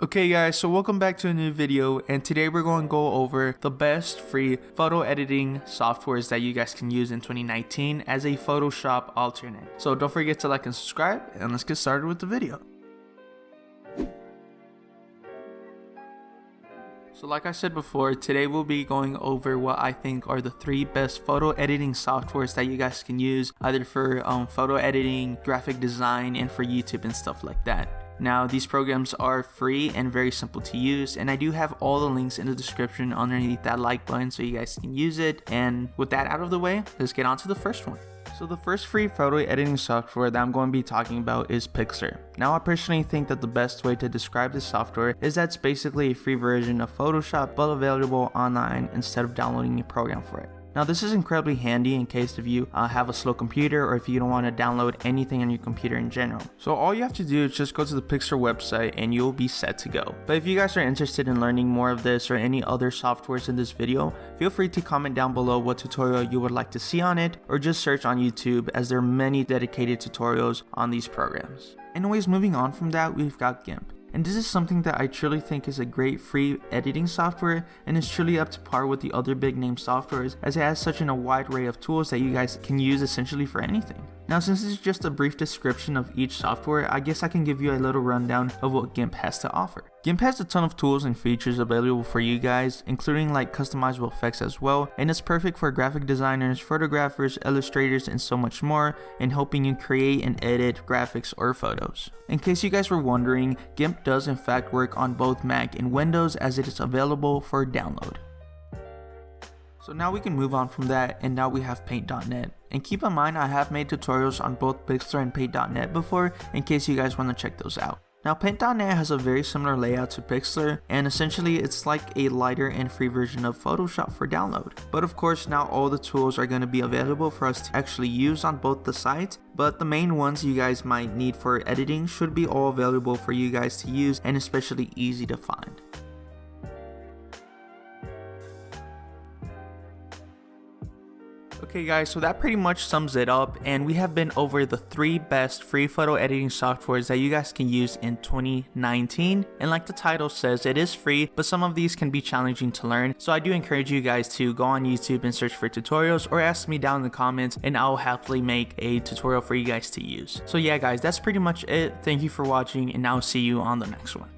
Okay guys, so welcome back to a new video, and today we're going to go over the best free photo editing softwares that you guys can use in 2019 as a Photoshop alternate. So don't forget to like and subscribe, and let's get started with the video. So like I said before, today we'll be going over what I think are the 3 best photo editing softwares that you guys can use either for photo editing, graphic design, and for YouTube and stuff like that. Now, these programs are free and very simple to use, and I do have all the links in the description underneath that like button so you guys can use it. And with that out of the way, let's get on to the first one. So the first free photo editing software that I'm going to be talking about is Pixlr. Now, I personally think that the best way to describe this software is that it's basically a free version of Photoshop but available online instead of downloading a program for it. Now, this is incredibly handy in case if you have a slow computer or if you don't want to download anything on your computer in general. So all you have to do is just go to the Pixlr website and you'll be set to go. But if you guys are interested in learning more of this or any other softwares in this video, feel free to comment down below what tutorial you would like to see on it, or just search on YouTube as there are many dedicated tutorials on these programs. Anyways, moving on from that, we've got GIMP. And this is something that I truly think is a great free editing software, and is truly up to par with the other big name softwares, as it has such a wide array of tools that you guys can use essentially for anything. Now, since this is just a brief description of each software, I guess I can give you a little rundown of what GIMP has to offer. GIMP has a ton of tools and features available for you guys, including like customizable effects as well, and it's perfect for graphic designers, photographers, illustrators, and so much more, in helping you create and edit graphics or photos. In case you guys were wondering, GIMP does in fact work on both Mac and Windows, as it is available for download. So now we can move on from that, and now we have Paint.net. And keep in mind, I have made tutorials on both Pixlr and Paint.net before, in case you guys want to check those out. Now, Paint.net has a very similar layout to Pixlr, and essentially it's like a lighter and free version of Photoshop for download. But of course, now all the tools are going to be available for us to actually use on both the sites, but the main ones you guys might need for editing should be all available for you guys to use, and especially easy to find. Okay guys, so that pretty much sums it up, and we have been over the 3 best free photo editing softwares that you guys can use in 2019. And like the title says, it is free, but some of these can be challenging to learn. So I do encourage you guys to go on YouTube and search for tutorials, or ask me down in the comments and I'll happily make a tutorial for you guys to use. So yeah guys, that's pretty much it. Thank you for watching, and I'll see you on the next one.